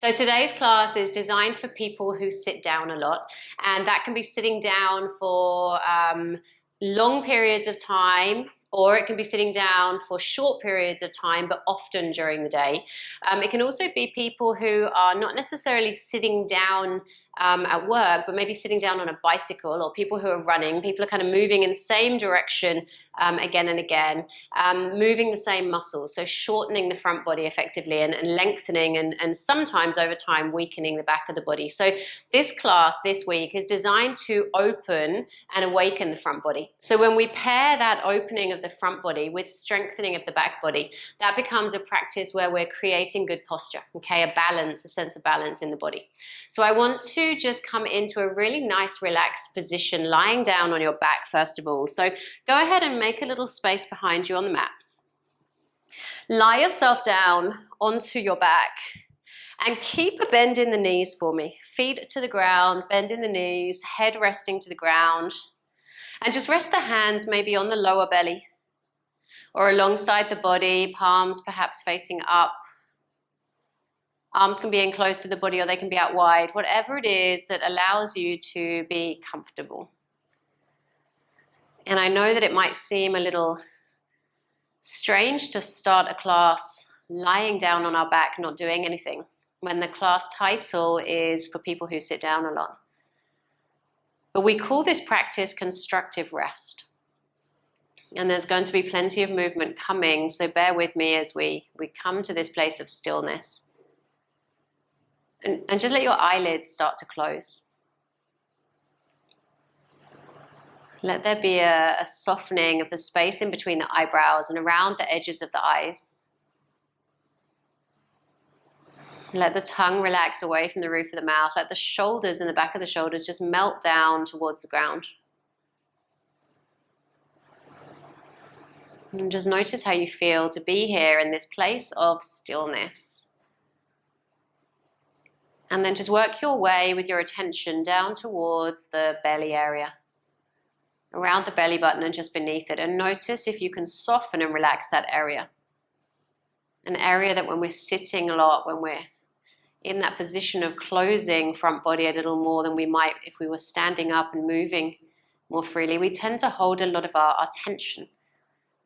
So today's class is designed for people who sit down a lot, and that can be sitting down for long periods of time, or it can be sitting down for short periods of time, but often during the day. It can also be people who are not necessarily sitting down at work, but maybe sitting down on a bicycle, or people who are running. People are kind of moving in the same direction again and again, moving the same muscles, so shortening the front body effectively and lengthening and sometimes over time weakening the back of the body. So this class this week is designed to open and awaken the front body. So when we pair that opening of the front body with strengthening of the back body, that becomes a practice where we're creating good posture, okay, a balance, a sense of balance in the body. So I want to just come into a really nice relaxed position, lying down on your back first of all. So go ahead and make a little space behind you on the mat. Lie yourself down onto your back and keep a bend in the knees for me. Feet to the ground, bend in the knees, head resting to the ground. And just rest the hands maybe on the lower belly or alongside the body, palms perhaps facing up. Arms can be in close to the body or they can be out wide, whatever it is that allows you to be comfortable. And I know that it might seem a little strange to start a class lying down on our back, not doing anything, when the class title is for people who sit down a lot. But we call this practice Constructive Rest. And there's going to be plenty of movement coming, so bear with me as we come to this place of stillness. And just let your eyelids start to close. Let there be a softening of the space in between the eyebrows and around the edges of the eyes. Let the tongue relax away from the roof of the mouth. Let the shoulders and the back of the shoulders just melt down towards the ground. And just notice how you feel to be here in this place of stillness. And then just work your way with your attention down towards the belly area, around the belly button and just beneath it. And notice if you can soften and relax that area. An area that when we're sitting a lot, when we're in that position of closing front body a little more than we might if we were standing up and moving more freely, we tend to hold a lot of our tension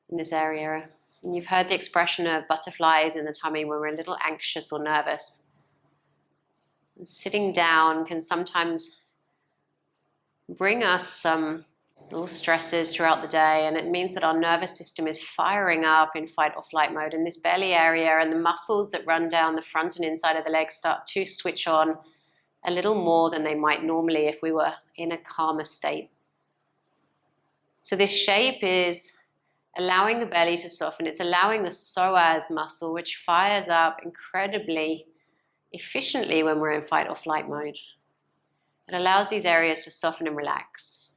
in this area. And you've heard the expression of butterflies in the tummy when we're a little anxious or nervous. And sitting down can sometimes bring us some little stresses throughout the day, and it means that our nervous system is firing up in fight or flight mode, and this belly area and the muscles that run down the front and inside of the legs start to switch on a little more than they might normally if we were in a calmer state. So this shape is allowing the belly to soften. It's allowing the psoas muscle, which fires up incredibly efficiently when we're in fight or flight mode. It allows these areas to soften and relax.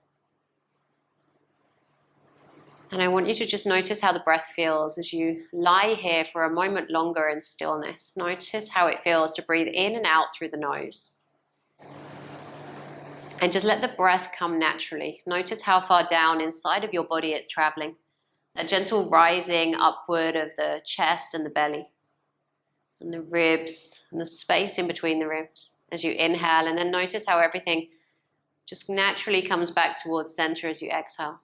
And I want you to just notice how the breath feels as you lie here for a moment longer in stillness. Notice how it feels to breathe in and out through the nose. And just let the breath come naturally. Notice how far down inside of your body it's traveling. A gentle rising upward of the chest and the belly, and the ribs, and the space in between the ribs as you inhale, and then notice how everything just naturally comes back towards center as you exhale.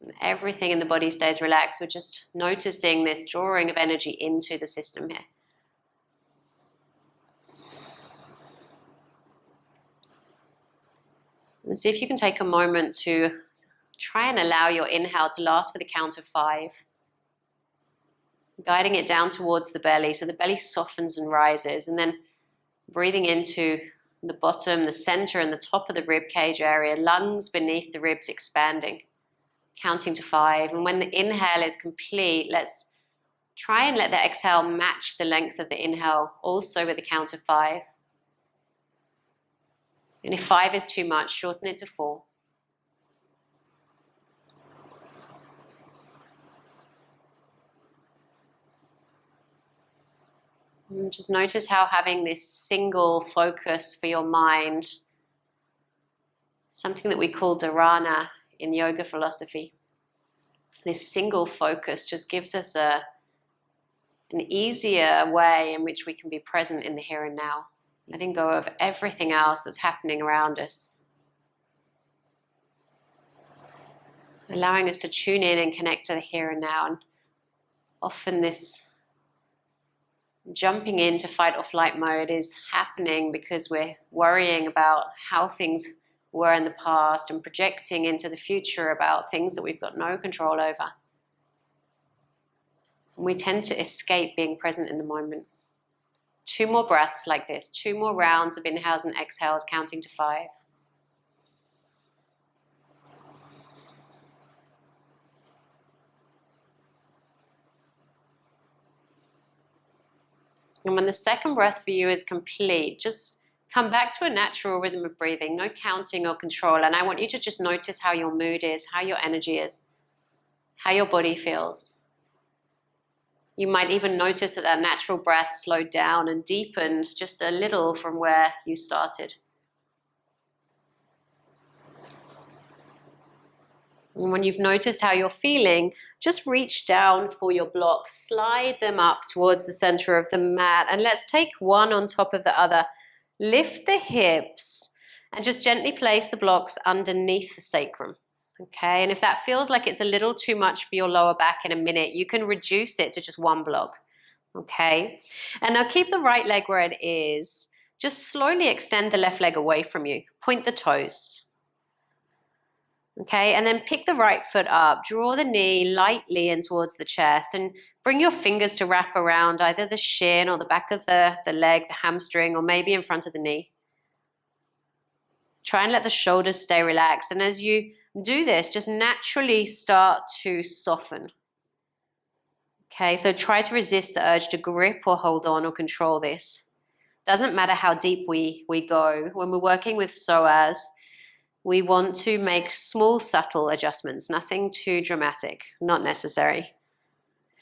And everything in the body stays relaxed. We're just noticing this drawing of energy into the system here. And see if you can take a moment to try and allow your inhale to last for the count of 5. Guiding it down towards the belly, so the belly softens and rises, and then breathing into the bottom, the center, and the top of the rib cage area, lungs beneath the ribs expanding, counting to 5. And when the inhale is complete, let's try and let the exhale match the length of the inhale, also with a count of 5. And if 5 is too much, shorten it to 4. And just notice how having this single focus for your mind, something that we call dharana in yoga philosophy, this single focus just gives us an easier way in which we can be present in the here and now. letting go of everything else that's happening around us. Allowing us to tune in and connect to the here and now. And often this jumping into fight or flight mode is happening because we're worrying about how things were in the past and projecting into the future about things that we've got no control over. And we tend to escape being present in the moment. 2 more breaths like this, 2 more rounds of inhales and exhales, counting to 5. And when the second breath for you is complete, just come back to a natural rhythm of breathing, no counting or control. And I want you to just notice how your mood is, how your energy is, how your body feels. You might even notice that that natural breath slowed down and deepened just a little from where you started. And when you've noticed how you're feeling, just reach down for your blocks, slide them up towards the center of the mat, and let's take one on top of the other. Lift the hips and just gently place the blocks underneath the sacrum. Okay, and if that feels like it's a little too much for your lower back in a minute, you can reduce it to just 1 block. Okay, and now keep the right leg where it is. Just slowly extend the left leg away from you. Point the toes. Okay, and then pick the right foot up, draw the knee lightly in towards the chest, and bring your fingers to wrap around either the shin or the back of the leg, the hamstring, or maybe in front of the knee. Try and let the shoulders stay relaxed, and as you do this, just naturally start to soften. Okay, so try to resist the urge to grip or hold on or control this. Doesn't matter how deep we go. When we're working with psoas, we want to make small, subtle adjustments, nothing too dramatic, not necessary.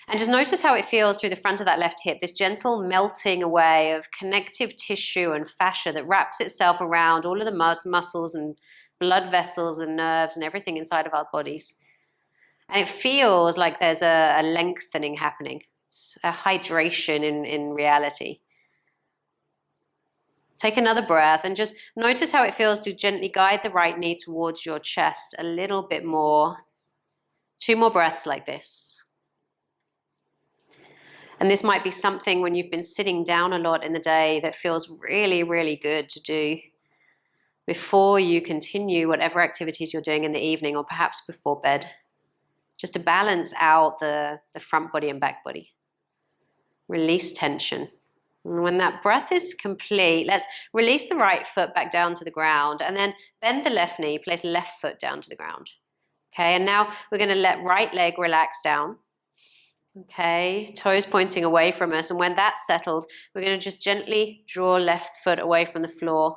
And just notice how it feels through the front of that left hip, this gentle melting away of connective tissue and fascia that wraps itself around all of the muscles and blood vessels and nerves and everything inside of our bodies. And it feels like there's a lengthening happening. It's a hydration in reality. Take another breath and just notice how it feels to gently guide the right knee towards your chest a little bit more. 2 more breaths like this. And this might be something when you've been sitting down a lot in the day that feels really, really good to do before you continue whatever activities you're doing in the evening or perhaps before bed, just to balance out the front body and back body. Release tension. And when that breath is complete, let's release the right foot back down to the ground and then bend the left knee, place left foot down to the ground. Okay, and now we're going to let right leg relax down. Okay, toes pointing away from us. And when that's settled, we're going to just gently draw left foot away from the floor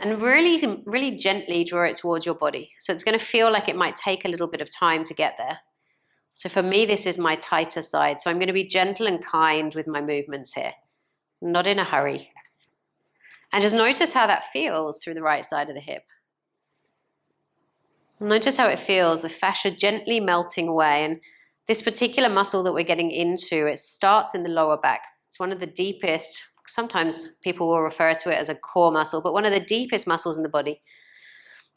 and really, really gently draw it towards your body. So it's going to feel like it might take a little bit of time to get there. So for me, this is my tighter side. So I'm going to be gentle and kind with my movements here. Not in a hurry. And just notice how that feels through the right side of the hip. Notice how it feels, the fascia gently melting away. And this particular muscle that we're getting into, it starts in the lower back. It's one of the deepest, sometimes people will refer to it as a core muscle, but one of the deepest muscles in the body.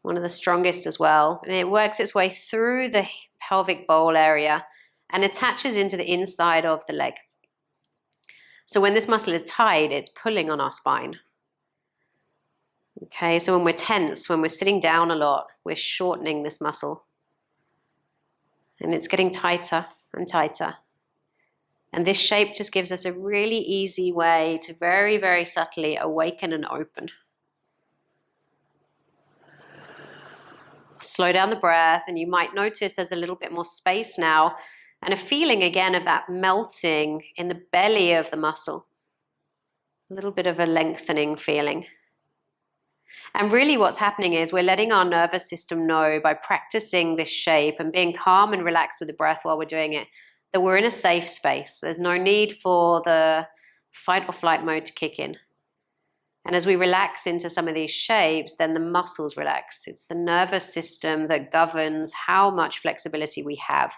One of the strongest as well. And it works its way through the pelvic bowl area and attaches into the inside of the leg. So when this muscle is tight, it's pulling on our spine. Okay, so when we're tense, when we're sitting down a lot, we're shortening this muscle. And it's getting tighter and tighter. And this shape just gives us a really easy way to very, very subtly awaken and open. Slow down the breath, and you might notice there's a little bit more space now and a feeling again of that melting in the belly of the muscle. A little bit of a lengthening feeling. And really what's happening is we're letting our nervous system know by practicing this shape and being calm and relaxed with the breath while we're doing it, that we're in a safe space. There's no need for the fight or flight mode to kick in. And as we relax into some of these shapes, then the muscles relax. It's the nervous system that governs how much flexibility we have,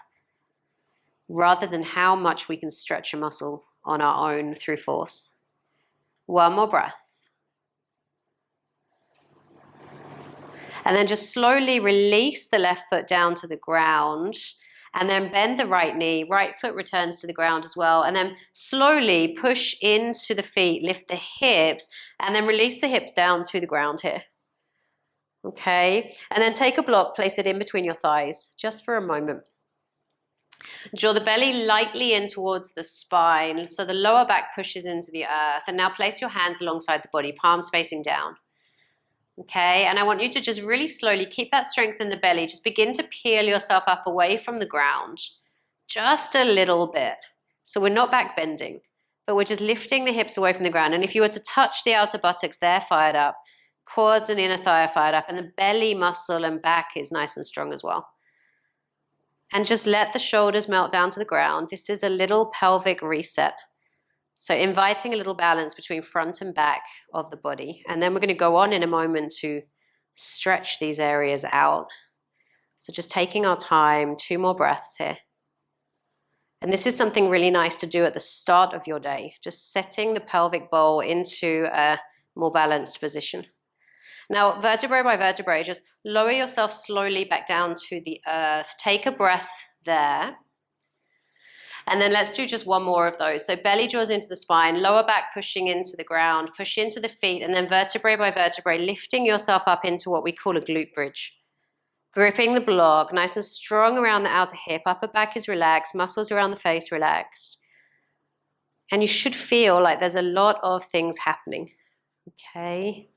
rather than how much we can stretch a muscle on our own through force. 1 more breath. And then just slowly release the left foot down to the ground. And then bend the right knee, right foot returns to the ground as well. And then slowly push into the feet, lift the hips, and then release the hips down to the ground here. Okay, and then take a block, place it in between your thighs, just for a moment. Draw the belly lightly in towards the spine, so the lower back pushes into the earth. And now place your hands alongside the body, palms facing down. Okay, and I want you to just really slowly keep that strength in the belly. Just begin to peel yourself up away from the ground, just a little bit. So we're not back bending, but we're just lifting the hips away from the ground. And if you were to touch the outer buttocks, they're fired up. Quads and inner thigh are fired up, and the belly muscle and back is nice and strong as well. And just let the shoulders melt down to the ground. This is a little pelvic reset. So inviting a little balance between front and back of the body. And then we're going to go on in a moment to stretch these areas out. So just taking our time, 2 more breaths here. And this is something really nice to do at the start of your day, just setting the pelvic bowl into a more balanced position. Now, vertebrae by vertebrae, just lower yourself slowly back down to the earth. Take a breath there. And then let's do just 1 more of those. So belly draws into the spine, lower back pushing into the ground, push into the feet, and then vertebrae by vertebrae, lifting yourself up into what we call a glute bridge. Gripping the block, nice and strong around the outer hip, upper back is relaxed, muscles around the face relaxed. And you should feel like there's a lot of things happening, okay?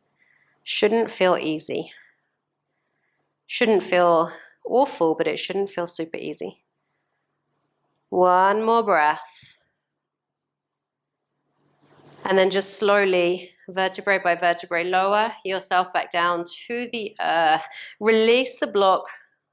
Shouldn't feel easy. Shouldn't feel awful, but it shouldn't feel super easy. 1 more breath. And then just slowly, vertebrae by vertebrae, lower yourself back down to the earth. Release the block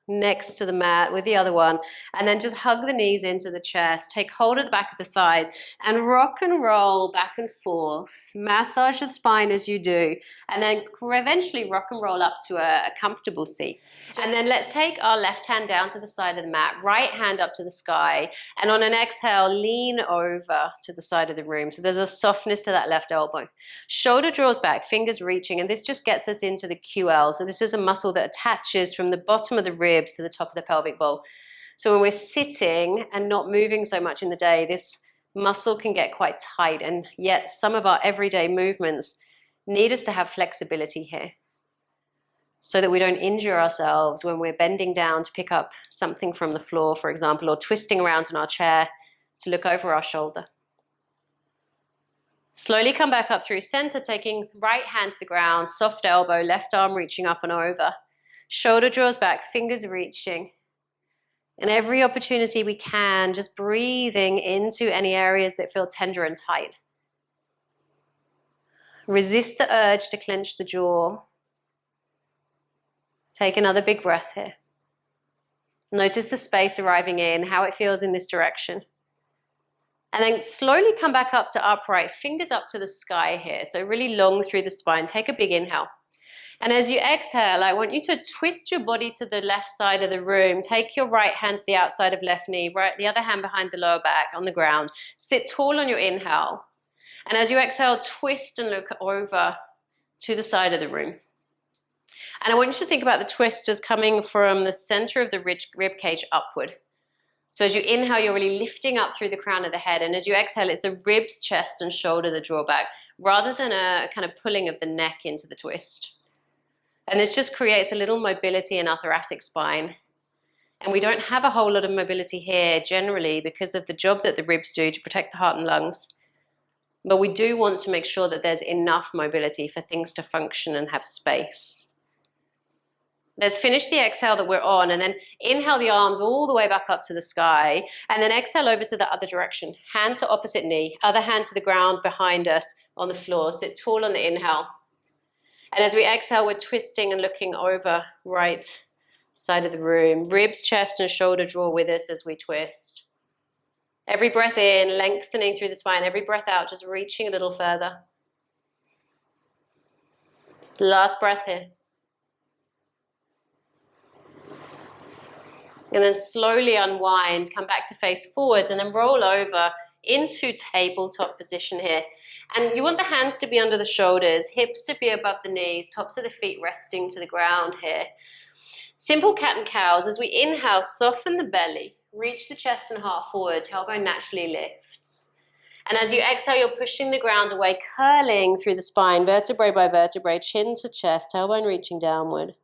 next to the mat with the other one. And then just hug the knees into the chest. Take hold of the back of the thighs and rock and roll back and forth. Massage the spine as you do. And then eventually rock and roll up to a comfortable seat. And then let's take our left hand down to the side of the mat, right hand up to the sky. And on an exhale, lean over to the side of the room. So there's a softness to that left elbow. Shoulder draws back, fingers reaching, and this just gets us into the QL. So this is a muscle that attaches from the bottom of the ribs to the top of the pelvic bowl. So when we're sitting and not moving so much in the day, this muscle can get quite tight, and yet some of our everyday movements need us to have flexibility here so that we don't injure ourselves when we're bending down to pick up something from the floor, for example, or twisting around in our chair to look over our shoulder. Slowly come back up through center, taking right hand to the ground, soft elbow, left arm reaching up and over. Shoulder draws back, fingers reaching. And every opportunity we can, just breathing into any areas that feel tender and tight. Resist the urge to clench the jaw. Take another big breath here. Notice the space arriving in, how it feels in this direction. And then slowly come back up to upright, fingers up to the sky here. So really long through the spine. Take a big inhale. And as you exhale, I want you to twist your body to the left side of the room. Take your right hand to the outside of left knee, the other hand behind the lower back on the ground. Sit tall on your inhale. And as you exhale, twist and look over to the side of the room. And I want you to think about the twist as coming from the center of the rib cage upward. So as you inhale, you're really lifting up through the crown of the head. And as you exhale, it's the ribs, chest, and shoulder that draw back, rather than a kind of pulling of the neck into the twist. And this just creates a little mobility in our thoracic spine. And we don't have a whole lot of mobility here generally because of the job that the ribs do to protect the heart and lungs. But we do want to make sure that there's enough mobility for things to function and have space. Let's finish the exhale that we're on, and then inhale the arms all the way back up to the sky, and then exhale over to the other direction. Hand to opposite knee, other hand to the ground behind us on the floor. Sit tall on the inhale. And as we exhale, we're twisting and looking over right side of the room. Ribs, chest, and shoulder draw with us as we twist. Every breath in, lengthening through the spine. Every breath out, just reaching a little further. Last breath here. And then slowly unwind, come back to face forwards, and then roll over into tabletop position here. And you want the hands to be under the shoulders, hips to be above the knees, tops of the feet resting to the ground here. Simple cat and cows. As we inhale, soften the belly, reach the chest and heart forward, tailbone naturally lifts. And as you exhale, you're pushing the ground away, curling through the spine, vertebrae by vertebrae, chin to chest, tailbone reaching downward.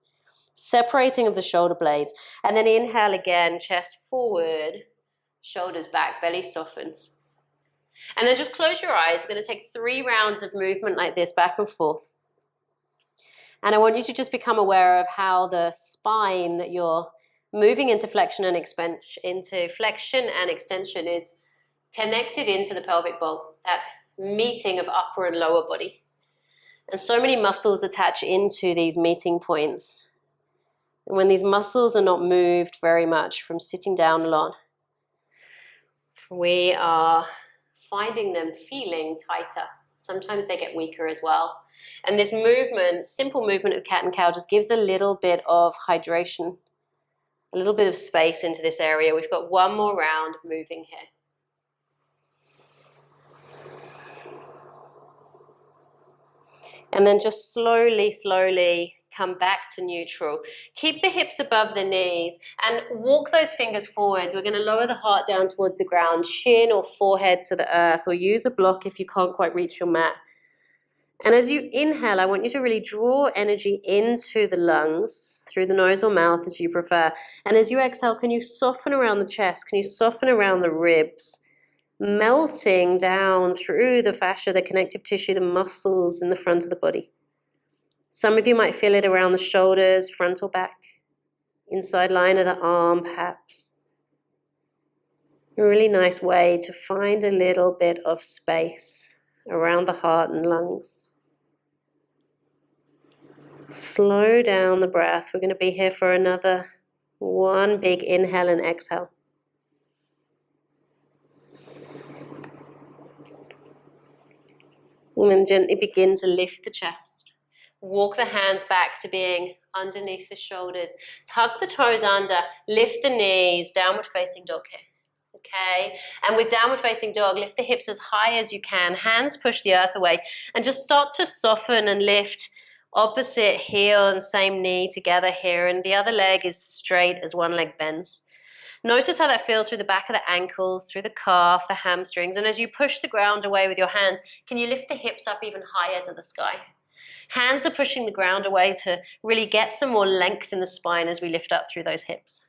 Separating of the shoulder blades. And then inhale again, chest forward, shoulders back, belly softens. And then just close your eyes. We're going to take 3 rounds of movement like this, back and forth. And I want you to just become aware of how the spine that you're moving into flexion and extension is connected into the pelvic bowl, that meeting of upper and lower body. And so many muscles attach into these meeting points. And when these muscles are not moved very much from sitting down a lot, we are finding them feeling tighter. Sometimes they get weaker as well. And this movement, simple movement of cat and cow, just gives a little bit of hydration, a little bit of space into this area. We've got 1 more round of moving here. And then just slowly, slowly come back to neutral. Keep the hips above the knees and walk those fingers forwards. We're going to lower the heart down towards the ground, chin or forehead to the earth, or use a block if you can't quite reach your mat. And as you inhale, I want you to really draw energy into the lungs, through the nose or mouth as you prefer. And as you exhale, can you soften around the chest? Can you soften around the ribs? Melting down through the fascia, the connective tissue, the muscles in the front of the body. Some of you might feel it around the shoulders, front or back, inside line of the arm perhaps. A really nice way to find a little bit of space around the heart and lungs. Slow down the breath. We're going to be here for another 1 big inhale and exhale. And then gently begin to lift the chest. Walk the hands back to being underneath the shoulders. Tuck the toes under, lift the knees, downward facing dog here. Okay, and with downward facing dog, lift the hips as high as you can. Hands push the earth away and just start to soften and lift opposite heel and same knee together here. And the other leg is straight as one leg bends. Notice how that feels through the back of the ankles, through the calf, the hamstrings. And as you push the ground away with your hands, can you lift the hips up even higher to the sky? Hands are pushing the ground away to really get some more length in the spine as we lift up through those hips.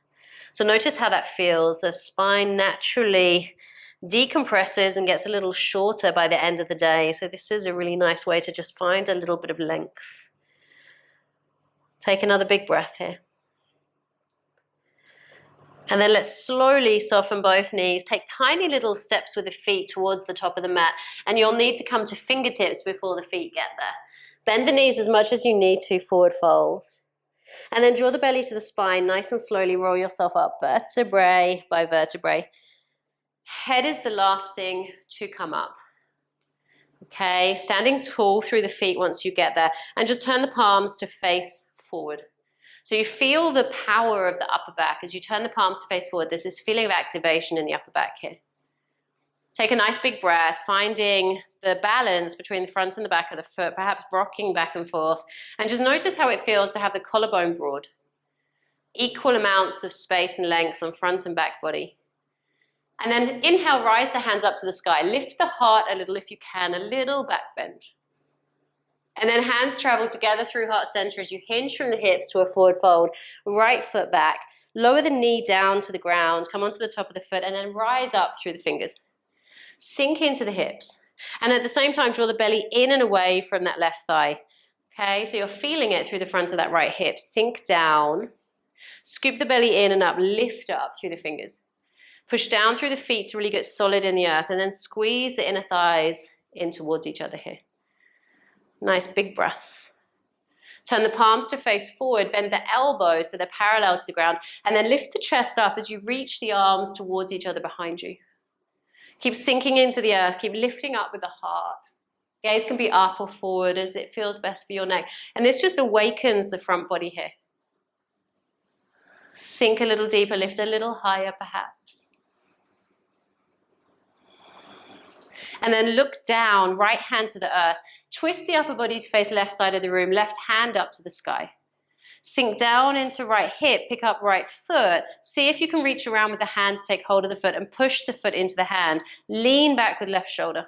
So notice how that feels. The spine naturally decompresses and gets a little shorter by the end of the day. So this is a really nice way to just find a little bit of length. Take another big breath here. And then let's slowly soften both knees. Take tiny little steps with the feet towards the top of the mat. And you'll need to come to fingertips before the feet get there. Bend the knees as much as you need to, forward fold. And then draw the belly to the spine, nice and slowly roll yourself up, vertebrae by vertebrae. Head is the last thing to come up. Okay, standing tall through the feet once you get there. And just turn the palms to face forward. So you feel the power of the upper back. As you turn the palms to face forward, there's this feeling of activation in the upper back here. Take a nice big breath, finding the balance between the front and the back of the foot, perhaps rocking back and forth. And just notice how it feels to have the collarbone broad. Equal amounts of space and length on front and back body. And then inhale, rise the hands up to the sky. Lift the heart a little if you can, a little back bend. And then hands travel together through heart center as you hinge from the hips to a forward fold. Right foot back. Lower the knee down to the ground. Come onto the top of the foot and then rise up through the fingers. Sink into the hips. And at the same time, draw the belly in and away from that left thigh. Okay, so you're feeling it through the front of that right hip. Sink down. Scoop the belly in and up. Lift up through the fingers. Push down through the feet to really get solid in the earth. And then squeeze the inner thighs in towards each other here. Nice big breath. Turn the palms to face forward. Bend the elbows so they're parallel to the ground. And then lift the chest up as you reach the arms towards each other behind you. Keep sinking into the earth. Keep lifting up with the heart. Gaze can be up or forward as it feels best for your neck. And this just awakens the front body here. Sink a little deeper. Lift a little higher perhaps. And then look down, right hand to the earth. Twist the upper body to face left side of the room, left hand up to the sky. Sink down into right hip, pick up right foot. See if you can reach around with the hands, take hold of the foot and push the foot into the hand. Lean back with left shoulder.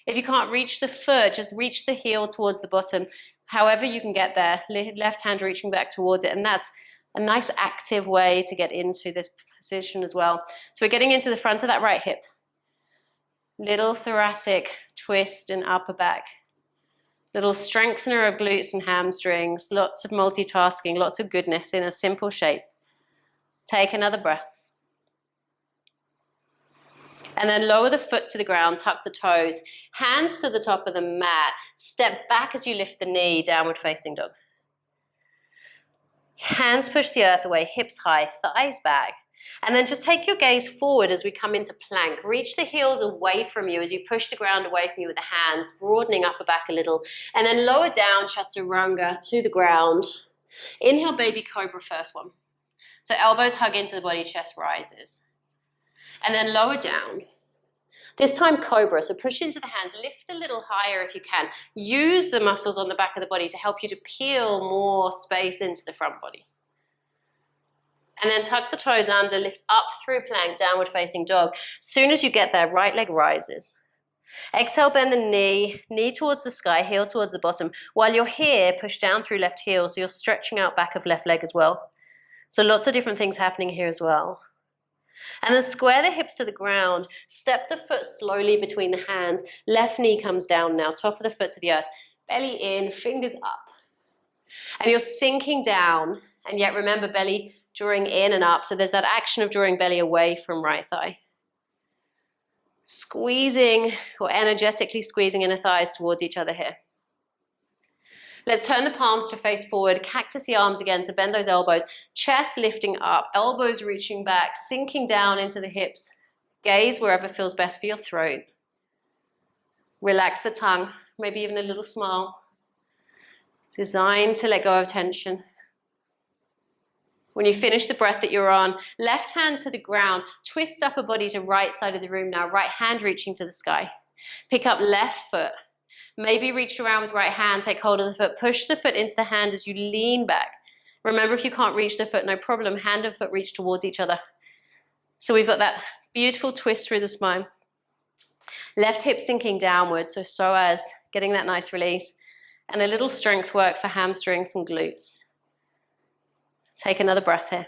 If you can't reach the foot, just reach the heel towards the bottom. However you can get there, left hand reaching back towards it. And that's a nice active way to get into this position as well. So we're getting into the front of that right hip. Little thoracic twist and upper back. Little strengthener of glutes and hamstrings. Lots of multitasking, lots of goodness in a simple shape. Take another breath. And then lower the foot to the ground, tuck the toes, hands to the top of the mat. Step back as you lift the knee, downward facing dog. Hands push the earth away, hips high, thighs back. And then just take your gaze forward as we come into plank. Reach the heels away from you as you push the ground away from you with the hands, broadening upper back a little. And then lower down, chaturanga, to the ground. Inhale, baby cobra, first one. So elbows hug into the body, chest rises. And then lower down. This time cobra, so push into the hands, lift a little higher if you can. Use the muscles on the back of the body to help you to peel more space into the front body. And then tuck the toes under, lift up through plank, downward facing dog. Soon as you get there, right leg rises. Exhale, bend the knee towards the sky, heel towards the bottom. While you're here, push down through left heel, so you're stretching out back of left leg as well. So lots of different things happening here as well. And then square the hips to the ground. Step the foot slowly between the hands. Left knee comes down now, top of the foot to the earth. Belly in, fingers up. And you're sinking down. And yet remember, belly drawing in and up. So there's that action of drawing belly away from right thigh. Squeezing or energetically squeezing inner thighs towards each other here. Let's turn the palms to face forward, cactus the arms again, so bend those elbows, chest lifting up, elbows reaching back, sinking down into the hips. Gaze wherever feels best for your throat. Relax the tongue, maybe even a little smile. Designed to let go of tension. When you finish the breath that you're on, left hand to the ground, twist upper body to right side of the room now, right hand reaching to the sky. Pick up left foot. Maybe reach around with right hand, take hold of the foot, push the foot into the hand as you lean back. Remember, if you can't reach the foot, no problem, hand and foot reach towards each other. So we've got that beautiful twist through the spine. Left hip sinking downward, so psoas, getting that nice release. And a little strength work for hamstrings and glutes. Take another breath here.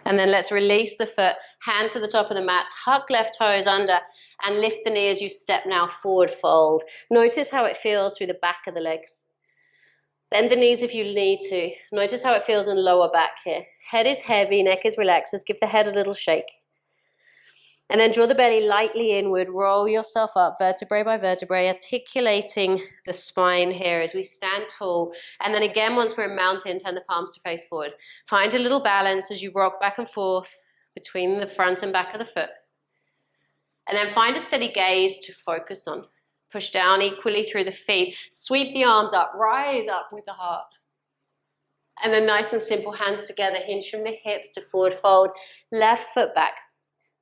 And then let's release the foot, hand to the top of the mat, tuck left toes under, and lift the knee as you step now forward fold. Notice how it feels through the back of the legs. Bend the knees if you need to. Notice how it feels in lower back here. Head is heavy, neck is relaxed. Just give the head a little shake. And then draw the belly lightly inward, roll yourself up vertebrae by vertebrae, articulating the spine here as we stand tall. And then again, once we're in mountain, turn the palms to face forward. Find a little balance as you rock back and forth between the front and back of the foot. And then find a steady gaze to focus on. Push down equally through the feet. Sweep the arms up, rise up with the heart. And then nice and simple, hands together, hinge from the hips to forward fold, left foot back.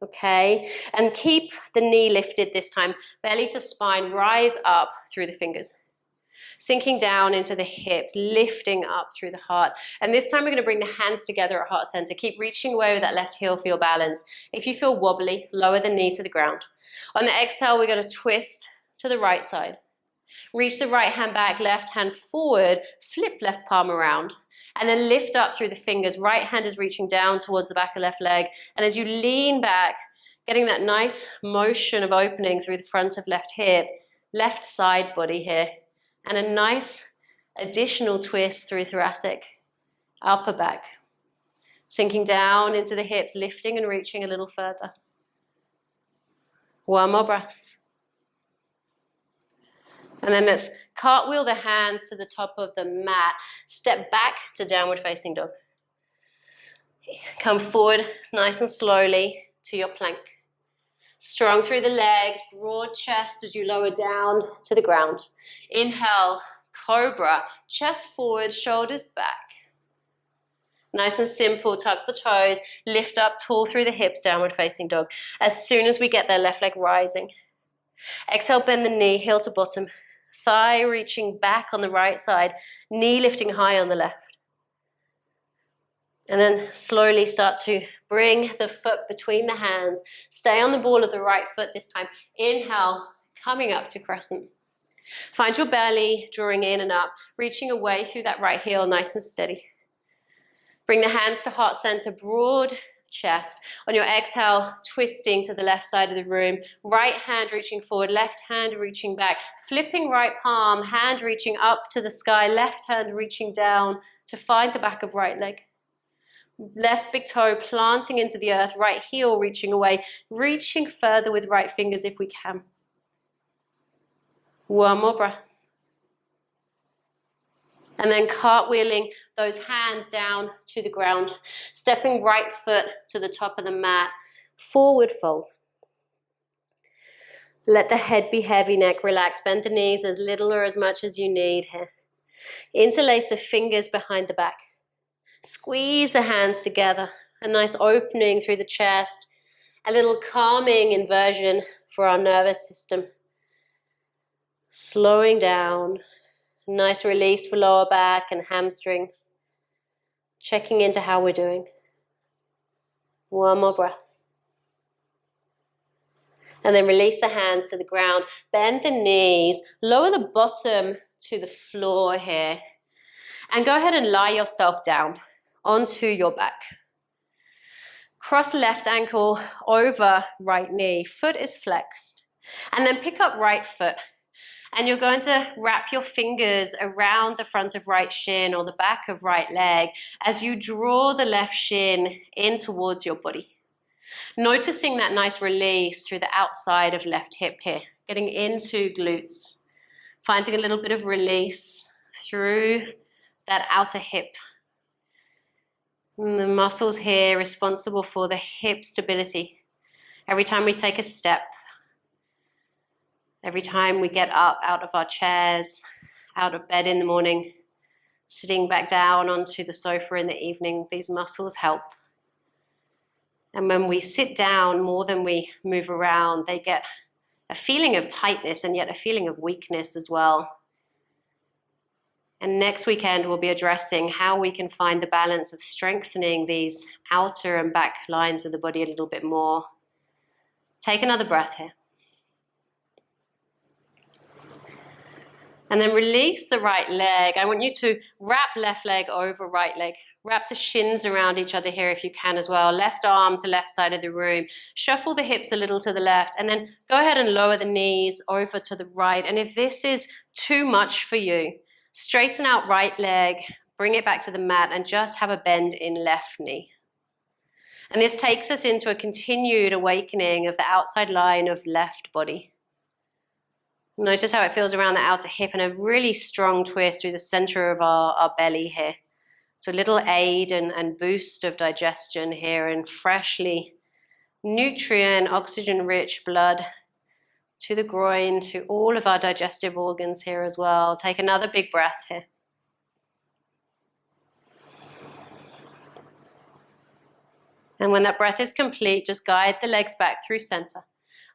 Okay, and keep the knee lifted this time, belly to spine, rise up through the fingers. Sinking down into the hips, lifting up through the heart. And this time we're going to bring the hands together at heart center. Keep reaching away with that left heel for your balance. If you feel wobbly, lower the knee to the ground. On the exhale, we're going to twist to the right side. Reach the right hand back, left hand forward, flip left palm around. And then lift up through the fingers. Right hand is reaching down towards the back of left leg. And as you lean back, getting that nice motion of opening through the front of left hip, left side body here. And a nice additional twist through thoracic, upper back. Sinking down into the hips, lifting and reaching a little further. One more breath. And then let's cartwheel the hands to the top of the mat. Step back to downward facing dog. Come forward nice and slowly to your plank. Strong through the legs, broad chest as you lower down to the ground. Inhale, cobra, chest forward, shoulders back. Nice and simple, tuck the toes, lift up tall through the hips, downward facing dog. As soon as we get there, left leg rising. Exhale, bend the knee, heel to bottom. Thigh reaching back on the right side, knee lifting high on the left. And then slowly start to bring the foot between the hands. Stay on the ball of the right foot this time. Inhale, coming up to crescent. Find your belly, drawing in and up, reaching away through that right heel, nice and steady. Bring the hands to heart center, broad chest. On your exhale, twisting to the left side of the room. Right hand reaching forward, left hand reaching back. Flipping right palm, hand reaching up to the sky, left hand reaching down to find the back of right leg. Left big toe planting into the earth, right heel reaching away, reaching further with right fingers if we can. One more breath. And then cartwheeling those hands down to the ground. Stepping right foot to the top of the mat. Forward fold. Let the head be heavy, neck relax. Bend the knees as little or as much as you need here. Interlace the fingers behind the back. Squeeze the hands together. A nice opening through the chest. A little calming inversion for our nervous system. Slowing down. Nice release for lower back and hamstrings. Checking into how we're doing. One more breath. And then release the hands to the ground. Bend the knees. Lower the bottom to the floor here. And go ahead and lie yourself down onto your back. Cross left ankle over right knee. Foot is flexed. And then pick up right foot. And you're going to wrap your fingers around the front of right shin or the back of right leg as you draw the left shin in towards your body. Noticing that nice release through the outside of left hip here, getting into glutes, finding a little bit of release through that outer hip. And the muscles here responsible for the hip stability. Every time we take a step, every time we get up out of our chairs, out of bed in the morning, sitting back down onto the sofa in the evening, these muscles help. And when we sit down more than we move around, they get a feeling of tightness and yet a feeling of weakness as well. And next weekend we'll be addressing how we can find the balance of strengthening these outer and back lines of the body a little bit more. Take another breath here. And then release the right leg. I want you to wrap left leg over right leg. Wrap the shins around each other here if you can as well. Left arm to left side of the room. Shuffle the hips a little to the left. And then go ahead and lower the knees over to the right. And if this is too much for you, straighten out right leg. Bring it back to the mat and just have a bend in left knee. And this takes us into a continued awakening of the outside line of left body. Notice how it feels around the outer hip and a really strong twist through the center of our belly here. So a little aid and boost of digestion here and freshly nutrient, oxygen-rich blood to the groin, to all of our digestive organs here as well. Take another big breath here. And when that breath is complete, just guide the legs back through center.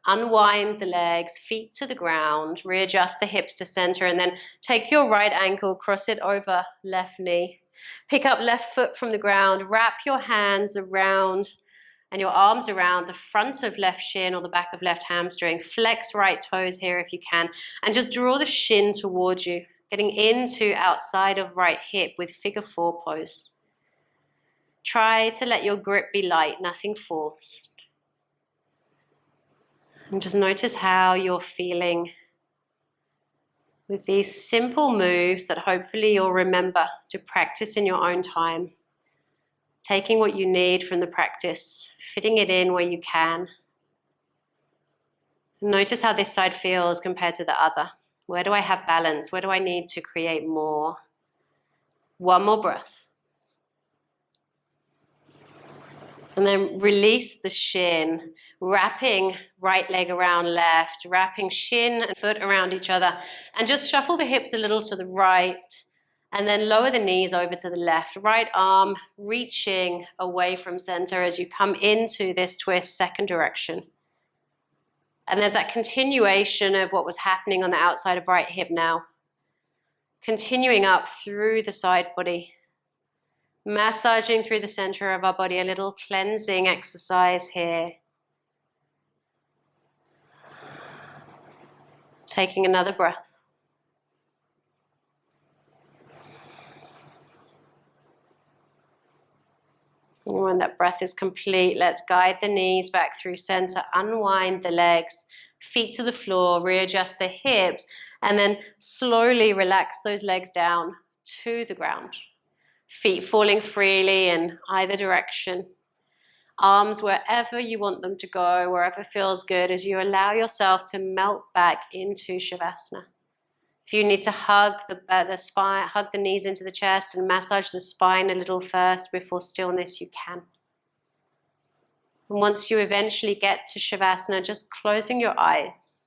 Unwind the legs, feet to the ground, readjust the hips to center, and then take your right ankle, cross it over left knee. Pick up left foot from the ground, wrap your hands around and your arms around the front of left shin or the back of left hamstring. Flex right toes here if you can, and just draw the shin towards you, getting into outside of right hip with figure 4 pose. Try to let your grip be light, nothing forced. And just notice how you're feeling with these simple moves that hopefully you'll remember to practice in your own time. Taking what you need from the practice, fitting it in where you can. Notice how this side feels compared to the other. Where do I have balance? Where do I need to create more? One more breath. And then release the shin, wrapping right leg around left, wrapping shin and foot around each other. And just shuffle the hips a little to the right And then lower the knees over to the left. Right arm reaching away from center as you come into this twist, second direction. And there's that continuation of what was happening on the outside of right hip now. Continuing up through the side body. Massaging through the center of our body, a little cleansing exercise here. Taking another breath. And when that breath is complete, let's guide the knees back through center, unwind the legs, feet to the floor, readjust the hips, and then slowly relax those legs down to the ground. Feet falling freely in either direction. Arms wherever you want them to go, wherever feels good, as you allow yourself to melt back into Shavasana. If you need to hug the spine, hug the knees into the chest and massage the spine a little first before stillness, you can. And once you eventually get to Shavasana, just closing your eyes.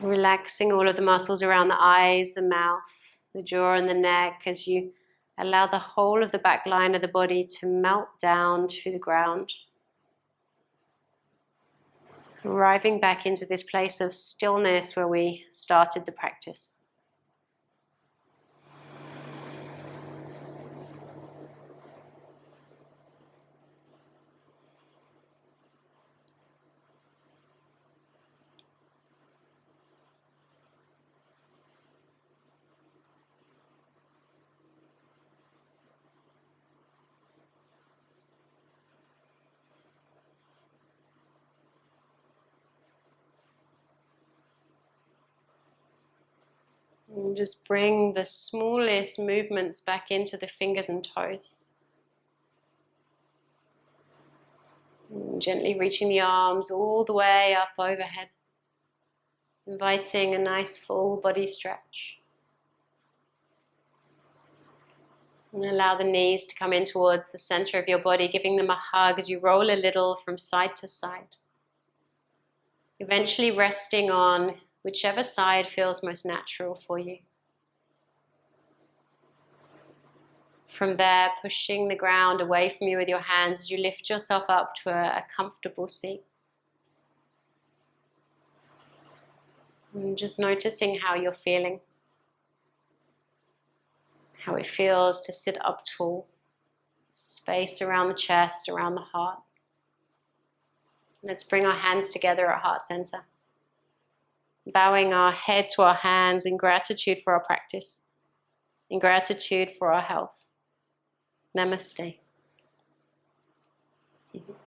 Relaxing all of the muscles around the eyes, the mouth, the jaw and the neck as you allow the whole of the back line of the body to melt down to the ground. Arriving back into this place of stillness where we started the practice. And just bring the smallest movements back into the fingers and toes. And gently reaching the arms all the way up overhead. Inviting a nice full body stretch. And allow the knees to come in towards the center of your body, giving them a hug as you roll a little from side to side. Eventually resting on whichever side feels most natural for you. From there, pushing the ground away from you with your hands as you lift yourself up to a comfortable seat. And just noticing how you're feeling. How it feels to sit up tall. Space around the chest, around the heart. Let's bring our hands together at heart center. Bowing our head to our hands in gratitude for our practice. In gratitude for our health. Namaste.